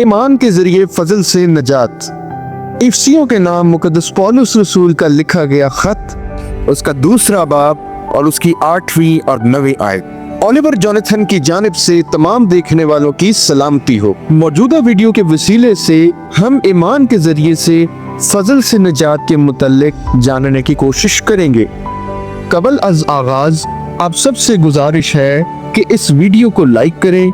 ईमान के जरिए फजल से नजात। इफ्सियों के नाम मुकद्दस पौलुस रसूल का लिखा गया खत, उसका दूसरा बाब और उसकी 8वीं और 9वीं आयत। ओलिवर जोनाथन की जानिब से तमाम देखने वालों की सलामती हो। मौजूदा वीडियो के वसीले से हम ईमान के जरिए से फजल से नजात के मुतल्लिक जानने की कोशिश करेंगे। कबल अज आगाज आप सबसे गुजारिश है कि इस वीडियो को लाइक करें,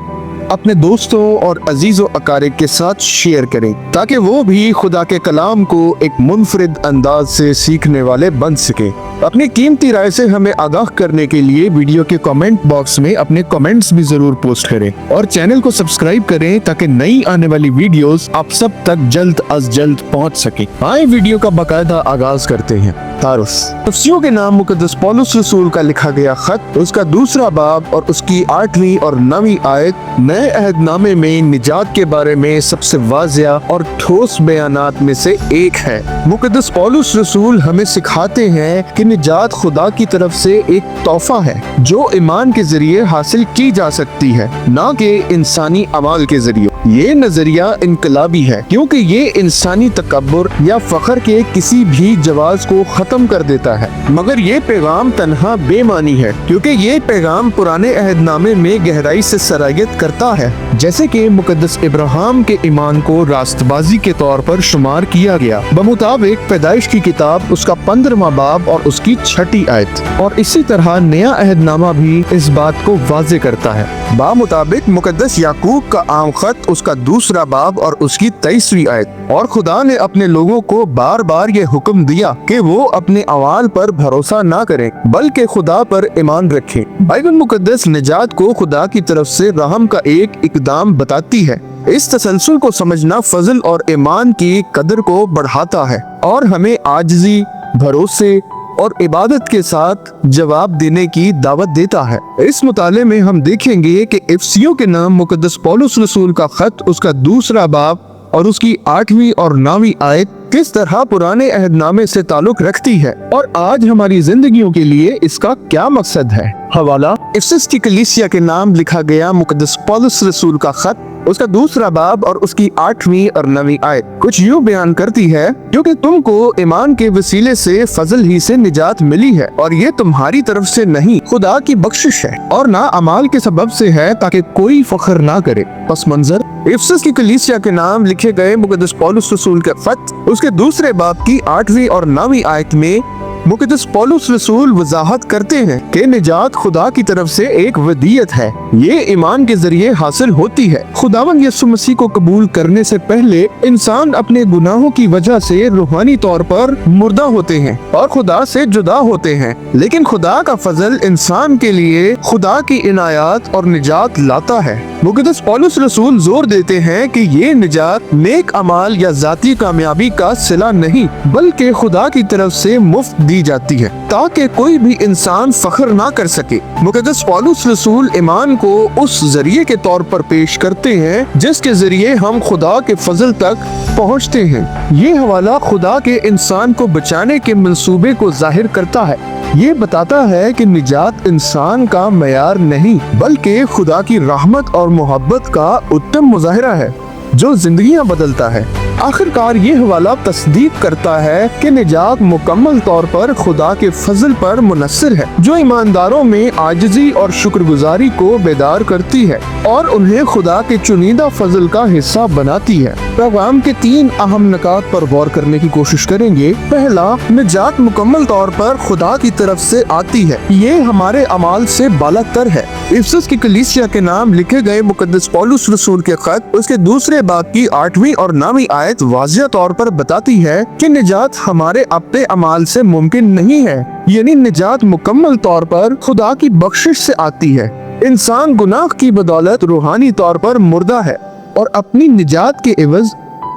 अपने दोस्तों और अजीजों अकारिब के साथ शेयर करें ताकि वो भी खुदा के कलाम को एक मुनफरिद अंदाज से सीखने वाले बन सके। अपनी कीमती राय से हमें आगाह करने के लिए वीडियो के कमेंट बॉक्स में अपने कमेंट्स भी जरूर पोस्ट करें और चैनल को सब्सक्राइब करें ताकि नई आने वाली वीडियोस आप सब तक जल्द अज जल्द पहुंच सके। आए वीडियो का बाकायदा आगाज करते हैं। इफ्सियों के नाम मुकद्दस पौलुस रसूल का लिखा गया खत, उसका दूसरा बाब और उसकी 8वीं और 9वीं आयत नए अहदनामे में निजात के बारे में सबसे वाज़िया और ठोस बयानात में से एक है। मुकद्दस पौलुस रसूल हमें सिखाते हैं कि निजात खुदा की तरफ से एक तोहफा है जो ईमान के जरिए हासिल की जा सकती है, न कि इंसानी अमाल के जरिए। ये नजरिया इनकलाबी है क्योंकि ये इंसानी तकब्बुर या फख्र के किसी भी जवाज को खत्म कर देता है, मगर ये पैगाम तन्हा बेमानी है क्योंकि ये पैगाम पुराने अहदनामे में गहराई से सरायत करता है। जैसे कि मुकद्दस इब्राहिम के ईमान को रास्तबाजी के तौर पर शुमार किया गया बमुताबिक पैदाइश की किताब उसका 15वां बाब और उसकी 6ठी आयत, और इसी तरह नया अहदनामा भी इस बात को वाज़े करता है बामुताबिक मुकद्दस याकूब का आम खत उसका दूसरा बाब और उसकी 23वीं आयत। और खुदा ने अपने लोगों को बार बार ये हुक्म दिया कि वो अपने अवाल पर भरोसा ना करें बल्कि खुदा पर ईमान रखें। बाइबल मुकद्दस निजात को खुदा की तरफ से रहम का एक इकदाम बताती है। इस तसलसल को समझना फजल और ईमान की कदर को बढ़ाता है और हमें आजिज़ी, भरोसे और इबादत के साथ जवाब देने की दावत देता है। इस मुताले में हम देखेंगे कि इफ्सियों के नाम मुकद्दस पौलुस रसूल का खत, उसका दूसरा बाब और उसकी 8वीं और 9वीं आयत किस तरह पुराने अहदनामे से ताल्लुक रखती है और आज हमारी जिंदगियों के लिए इसका क्या मकसद है। हवाला इफिसस की कलीसिया के नाम लिखा गया मुकद्दस पौलुस रसूल का खत, उसका दूसरा बाब और उसकी 8वीं और 9वीं आयत कुछ यूँ बयान करती है, क्योंकि तुमको ईमान के वसीले से फजल ही से निजात मिली है और ये तुम्हारी तरफ से नहीं, खुदा की बख्शिश है और ना अमाल के सबब से है ताकि कोई फख्र ना करे। पस मंजर इफिसस की कलीसिया के नाम लिखे गए मुकद्दस पौलुस रसूल के खत, उसके दूसरे बाब की 8वीं और 9वीं आयत में मुकद्दस पौलुस रसूल वजाहत करते हैं कि निजात खुदा की तरफ से एक वदीयत है। ये ईमान के जरिए हासिल होती है। खुदावंद यीशु मसीह को कबूल करने से पहले इंसान अपने गुनाहों की वजह से रूहानी तौर पर मुर्दा होते हैं और खुदा से जुदा होते हैं, लेकिन खुदा का फजल इंसान के लिए खुदा की इनायत और निजात लाता है। मुकद्दस पौलुस रसूल जोर देते हैं कि ये निजात नेक अमाल या जाती कामयाबी का सिला नहीं बल्कि खुदा की तरफ से मुफ्त दी जाती है ताकि कोई भी इंसान फख्र ना कर सके। मुकद्दस पौलुस रसूल ईमान को उस जरिए के तौर पर पेश करते हैं जिसके जरिए हम खुदा के फजल तक पहुंचते हैं। ये हवाला खुदा के इंसान को बचाने के मंसूबे को जाहिर करता है। ये बताता है कि निजात इंसान का मयार नहीं बल्कि खुदा की रहमत और मोहब्बत का उत्तम मुजाहिरा है जो जिंदगियां बदलता है। आखिरकार ये हवाला तस्दीक करता है कि निजात मुकम्मल तौर पर खुदा के फजल पर मुनस्सिर है जो ईमानदारों में आजिज़ी और शुक्रगुजारी को बेदार करती है और उन्हें खुदा के चुनिंदा फजल का हिस्सा बनाती है। पैगाम के 3 अहम नकात पर गौर करने की कोशिश करेंगे। पहला, निजात मुकम्मल तौर पर खुदा की तरफ से आती है, ये हमारे अमाल से बालातर है। इफिसस की कलीसिया के नाम लिखे गए मुकद्दस पौलुस रसूल के खत, उसके दूसरे बाब की 8वीं और 9वीं आयत वाज़िया तौर पर बताती है कि निजात हमारे अपने अमाल से मुमकिन नहीं है, यानी निजात मुकम्मल तौर पर खुदा की बख्शिश से आती है। इंसान गुनाह की बदौलत रूहानी तौर पर मुर्दा है और अपनी निजात के एवज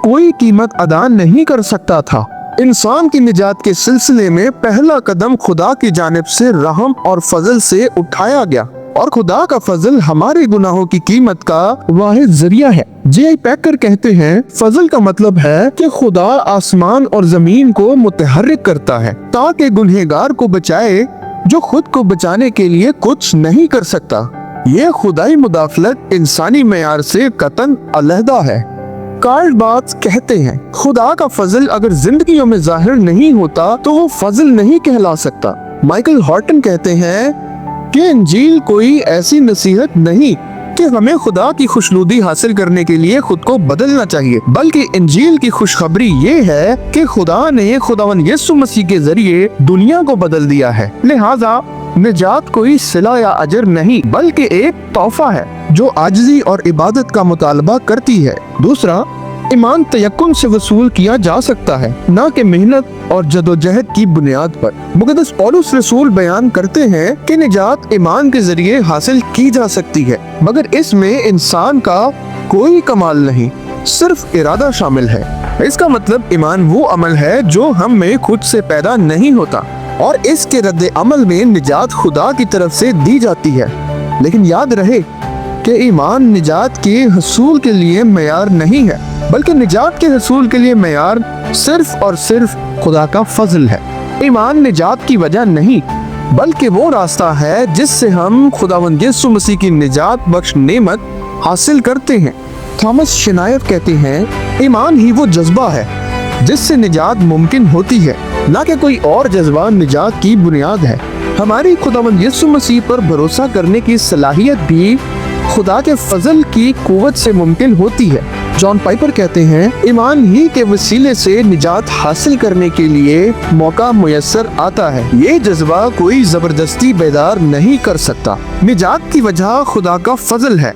कोई कीमत अदा नहीं कर सकता था। इंसान की निजात के सिलसिले में पहला कदम खुदा की जानिब से रहम और फजल से उठाया गया और खुदा का फजल हमारे गुनाहों की कीमत का वाहिद जरिया है। जे पैकर कहते हैं, फजल का मतलब है कि खुदा आसमान और जमीन को मुतहर्रिक करता है ताकि गुनहगार को बचाए जो खुद को बचाने के लिए कुछ नहीं कर सकता। ये खुदाई मुदाखलत इंसानी मेयार से कतन अलहदा है। कार्ल बार्थ कहते हैं, खुदा का फजल अगर जिंदगियों में जाहिर नहीं होता तो वो फजल नहीं कहला सकता। माइकल हॉर्टन कहते हैं कि इंजील कोई ऐसी नसीहत नहीं कि हमें खुदा की खुशनुदी हासिल करने के लिए खुद को बदलना चाहिए, बल्कि इंजील की खुशखबरी ये है कि खुदा ने खुदावन यीशु मसीह के जरिए दुनिया को बदल दिया है। लिहाजा निजात कोई सिला या अजर नहीं, बल्कि एक तोहफा है जो आजिज़ी और इबादत का मुतालबा करती है। दूसरा, ईमान तयक्कुन से वसूल किया जा सकता है, न कि मेहनत और जदोजहद की बुनियाद पर। मुक़द्दस पौलुस रसूल बयान करते हैं कि निजात ईमान के जरिए हासिल की जा सकती है, मगर इसमें इंसान का कोई कमाल नहीं, सिर्फ इरादा शामिल है। इसका मतलब ईमान वो अमल है जो हम में खुद से पैदा नहीं होता और इसके रद्द अमल में निजात खुदा की तरफ से दी जाती है। लेकिन याद रहे कि ईमान निजात के हसूल के लिए मेयार नहीं है, बल्कि निजात के हसूल के लिए मेयार सिर्फ और सिर्फ खुदा का फजल है। ईमान निजात की वजह नहीं, बल्कि वो रास्ता है जिससे हम खुदावंद यीशु मसीह की निजात बख्श नेमत हासिल करते हैं। थॉमस शिनायर कहते हैं, ईमान ही वो जज्बा है जिससे निजात मुमकिन होती है, न कि कोई और जज्बा निजात की बुनियाद है। हमारी खुदावंद यीशु मसीह पर भरोसा करने की सलाहियत भी खुदा के फजल की कुव्वत से मुमकिन होती है। जॉन पाइपर कहते हैं, ईमान ही के वसीले से निजात हासिल करने के लिए मौका मुयस्सर आता है। ये जज्बा कोई जबरदस्ती बेदार नहीं कर सकता। निजात की वजह खुदा का फजल है,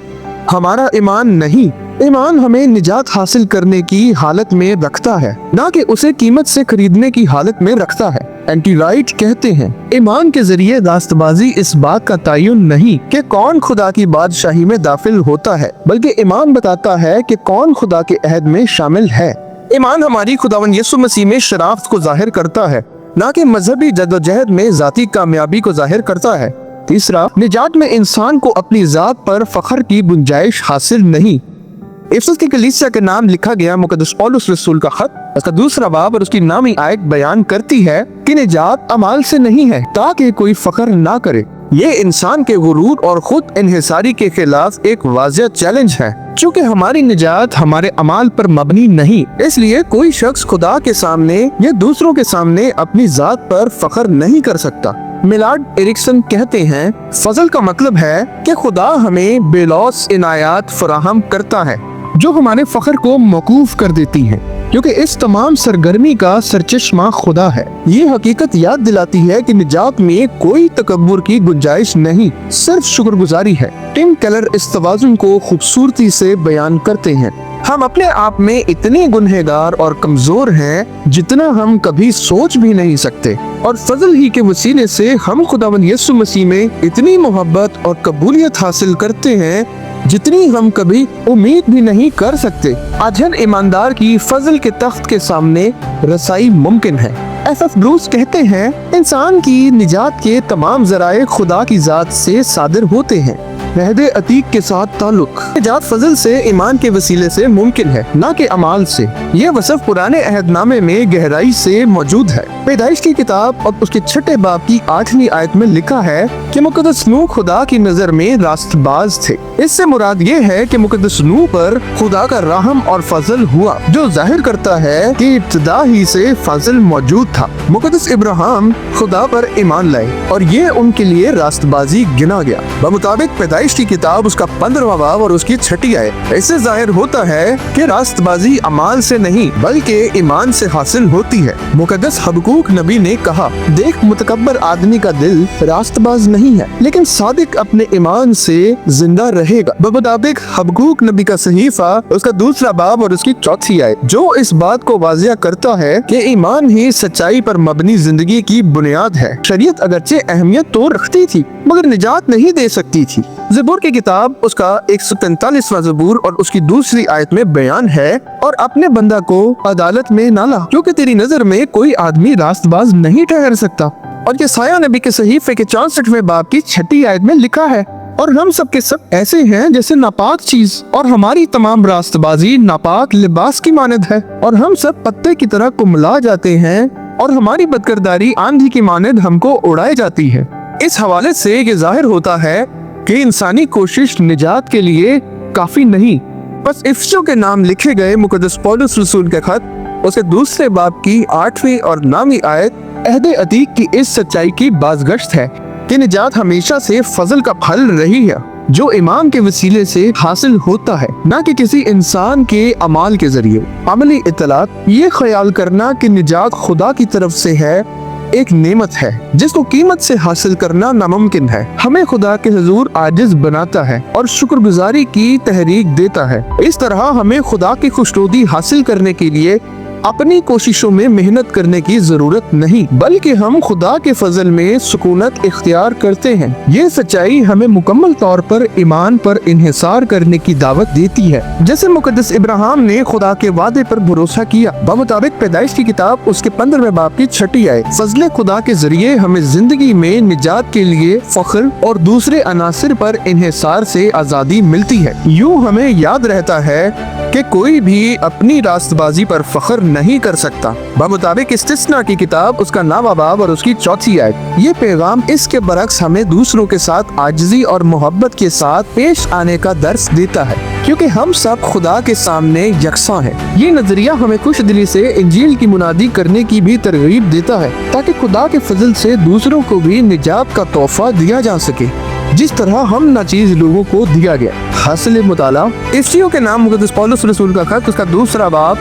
हमारा ईमान नहीं। ईमान हमें निजात हासिल करने की हालत में रखता है, न कि उसे कीमत से खरीदने की हालत में रखता है। एंटी राइट कहते हैं, ईमान के जरिए रास्तबाजी इस बात का तयन नहीं कि कौन खुदा की बादशाही में दाखिल होता है, बल्कि ईमान बताता है कि कौन खुदा के अहद में शामिल है। ईमान हमारी खुदावन यीशु मसीह में शराफत को जाहिर करता है, न कि मजहबी जद्दोजहद में जाती कामयाबी को जाहिर करता है। तीसरा, निजात में इंसान को अपनी जात पर फख्र की गुंजाइश हासिल नहीं। इफिसस की कलीसिया के नाम लिखा गया मुक़द्दस पौलुस रसूल का खत, उसका दूसरा बाब और उसकी नामी आयत बयान करती है कि निजात अमाल से नहीं है ताकि कोई फख्र ना करे। ये इंसान के गुरूर और खुद इन्हिसारी के खिलाफ एक वाज़ेह चैलेंज है। चूँकि हमारी निजात हमारे अमाल पर मबनी नहीं, इसलिए कोई शख्स खुदा के सामने या दूसरों के सामने अपनी जात पर फख्र नहीं कर सकता। मिलाड एरिक्सन कहते हैं, फजल का मतलब है कि खुदा हमें बेलौस इनायात फराहम करता है जो हमारे फख्र को मौकूफ कर देती हैं, क्योंकि इस तमाम सरगर्मी का सरचश्मा खुदा है। ये हकीकत याद दिलाती है कि निजात में कोई तकब्बुर की गुंजाइश नहीं, सिर्फ शुक्रगुजारी है। टिम केलर इस तवाज़ुन को खूबसूरती से बयान करते हैं, हम अपने आप में इतने गुनहगार और कमजोर हैं जितना हम कभी सोच भी नहीं सकते, और फजल ही के वसीले से हम खुदावंद यीशु मसीह में इतनी मोहब्बत और कबूलियत हासिल करते हैं जितनी हम कभी उम्मीद भी नहीं कर सकते। अजहन ईमानदार की फजल के तख्त के सामने रसाई मुमकिन है। एफ ब्रूस कहते हैं, इंसान की निजात के तमाम जराए खुदा की जात से सादिर होते हैं। रहदे अतीक के साथ ताल्लुक निजात फजल से ईमान के वसीले से मुमकिन है, न कि अमाल से। यह वसफ पुराने अहदनामे में गहराई से मौजूद है। पैदाइश की किताब और उसके 6 बाब की 8वीं आयत में लिखा है कि मुक़द्दस नूह खुदा की नजर में रास्तबाज थे। इससे मुराद ये है कि मुक़द्दस नूह पर खुदा का रहम और फजल हुआ, जो जाहिर करता है कि इब्तिदा ही से फजल मौजूद था। मुक़द्दस इब्राहिम खुदा पर ईमान लाए और ये उनके लिए रास्तबाजी गिना गया। बमुताबिक पैदाइश की किताब उसका 15वां बाब और उसकी 6ठी आयत, इससे जाहिर होता है कि रास्तबाजी अमाल से नहीं बल्कि ईमान से हासिल होती है। मुक़द्दस हबकूक नबी ने कहा, देख मुतकब्बर आदमी का दिल रास्तबाज नहीं है, लेकिन सादिक अपने ईमान से जिंदा रहेगा। बमुताबिक हबकूक नबी का सहीफा उसका 2 बाब और उसकी 4थी आयत, जो इस बात को वाज़िया करता है कि ईमान ही सच्चाई पर मबनी जिंदगी की बुनियाद है। शरीयत अगरचे अहमियत तो रखती थी मगर निजात नहीं दे सकती थी। ज़बूर की किताब उसका 143वां ज़बूर और उसकी 2री आयत में बयान है, और अपने बंदा को अदालत में ना ला, क्योंकि तेरी नजर में कोई आदमी रास्तबाज नहीं ठहर सकता। और ये साया नबी के सहीफे के 64वें बाब की 6ठी आयत में लिखा है, और हम सब के सब ऐसे हैं जैसे नापाक चीज, और हमारी तमाम रास्तबाजी नापाक लिबास की मानद है, और हम सब पत्ते की तरह कुमला जाते हैं, और हमारी बदकिरदारी आंधी की मानद हमको उड़ाई जाती है। इस हवाले से ये जाहिर होता है कि इंसानी कोशिश निजात के लिए काफी नहीं, बस इफ्सियों के नाम लिखे गए मुकद्दस पौलुस रसूल के खत उसके दूसरे बाब की 8वीं और 9वीं आयत अहद अतीक की इस सच्चाई की बाज़गश्त है कि निजात हमेशा से फजल का फल रही है जो ईमान के वसीले से हासिल होता है, न कि किसी इंसान के अमाल के जरिए। अमली इतलात ये ख्याल करना कि निजात खुदा की तरफ से है एक नेमत है जिसको कीमत से हासिल करना नामुमकिन है, हमें खुदा के हुजूर आजिज बनाता है और शुक्रगुजारी की तहरीक देता है। इस तरह हमें खुदा की खुशनुदी हासिल करने के लिए अपनी कोशिशों में मेहनत करने की जरूरत नहीं, बल्कि हम खुदा के फजल में सुकूनत इख्तियार करते हैं। ये सच्चाई हमें मुकम्मल तौर पर ईमान पर इन्हिसार करने की दावत देती है, जैसे मुकद्दस इब्राहिम ने खुदा के वादे पर भरोसा किया। बमुताबिक पैदाइश की किताब उसके 15वें बाब की 6ठी आयत, फजले खुदा के जरिए हमें जिंदगी में निजात के लिए फख्र और दूसरे अनासिर पर इन्हिसार से आजादी मिलती है। यूँ हमें याद रहता है कि कोई भी अपनी रास्तबाजी पर फख्र नहीं कर सकता। बमुताबिक इस्तिस्ना की किताब उसका 9वां बाब और उसकी 4थी आयत, ये पैगाम इसके बरक्स हमें दूसरों के साथ आजिज़ी और मोहब्बत के साथ पेश आने का दर्स देता है, क्योंकि हम सब खुदा के सामने यकसा हैं। ये नजरिया हमें खुश दिली से इंजील की मुनादी करने की भी तरगीब देता है, ताकि खुदा के फजल से दूसरों को भी निजात का तोहफा दिया जा सके जिस तरह हम नाचीज लोगों को दिया गया। हासिल मुताला इफ्सियों के नाम मुकद्दस पौलुस रसूल का खत उसका 2रा बाब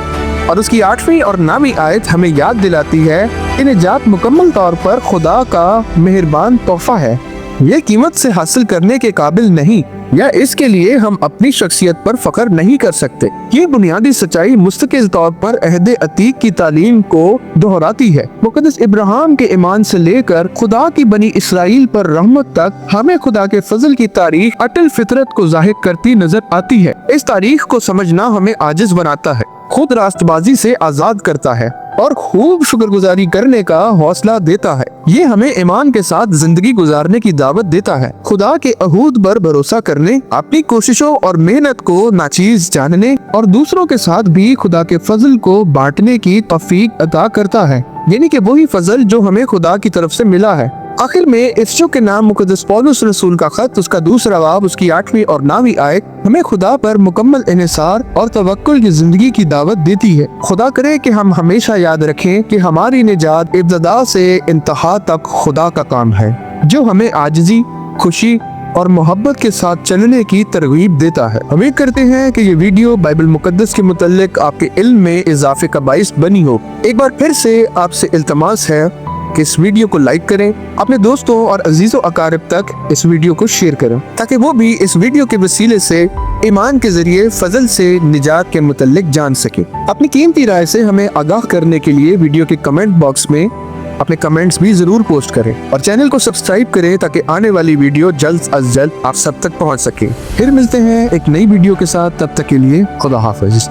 और उसकी 8वीं और 9वीं आयत हमें याद दिलाती है कि निजात मुकम्मल तौर पर खुदा का मेहरबान तोहफा है। ये कीमत से हासिल करने के काबिल नहीं, या इसके लिए हम अपनी शख्सियत पर फख्र नहीं कर सकते। ये बुनियादी सच्चाई मुस्तकिल तौर पर अहद अतीक की तालीम को दोहराती है। मुकद्दस इब्राहिम के ईमान से लेकर खुदा की बनी इसराइल पर रहमत तक हमें खुदा के फजल की तारीख अटल फितरत को जाहिर करती नजर आती है। इस तारीख को समझना हमें आजिज बनाता है, खुद रास्तबाजी से आजाद करता है और खूब शुक्रगुजारी करने का हौसला देता है। ये हमें ईमान के साथ जिंदगी गुजारने की दावत देता है, खुदा के अहूद पर भरोसा करने, अपनी कोशिशों और मेहनत को नाचीज जानने और दूसरों के साथ भी खुदा के फजल को बांटने की तौफीक अता करता है, यानी कि वही फजल जो हमें खुदा की तरफ से मिला है। आखिर में इफ्सियों के नाम मुकद्दस पौलुस रसूल का खत उसका 2रा बाब उसकी 8वीं और 9वीं आयत हमें खुदा पर मुकम्मल इन्हिसार और तवक्कुल की जिंदगी की दावत देती है। खुदा करे कि हम हमेशा याद रखें कि हमारी निजात इब्तदा से इंतहा तक खुदा का काम है, जो हमें आजिज़ी, खुशी और मोहब्बत के साथ चलने की तरगीब देता है। उम्मीद करते हैं कि ये वीडियो बाइबल मुकद्दस के मुतल्लिक आपके इल्म में इजाफे का बाइस बनी हो। एक बार फिर से आपसे इल्तमास है कि इस वीडियो को लाइक करें, अपने दोस्तों और अजीजों अकारिब तक इस वीडियो को शेयर करें, ताकि वो भी इस वीडियो के वसीले से ईमान के जरिए फजल से निजात के मुतल्लिक जान सके। अपनी कीमती राय से हमें आगाह करने के लिए वीडियो के कमेंट बॉक्स में अपने कमेंट्स भी जरूर पोस्ट करें और चैनल को सब्सक्राइब करें ताकि आने वाली वीडियो जल्द अज जल्द आप सब तक पहुंच सके। फिर मिलते हैं एक नई वीडियो के साथ, तब तक के लिए खुदा हाफिज।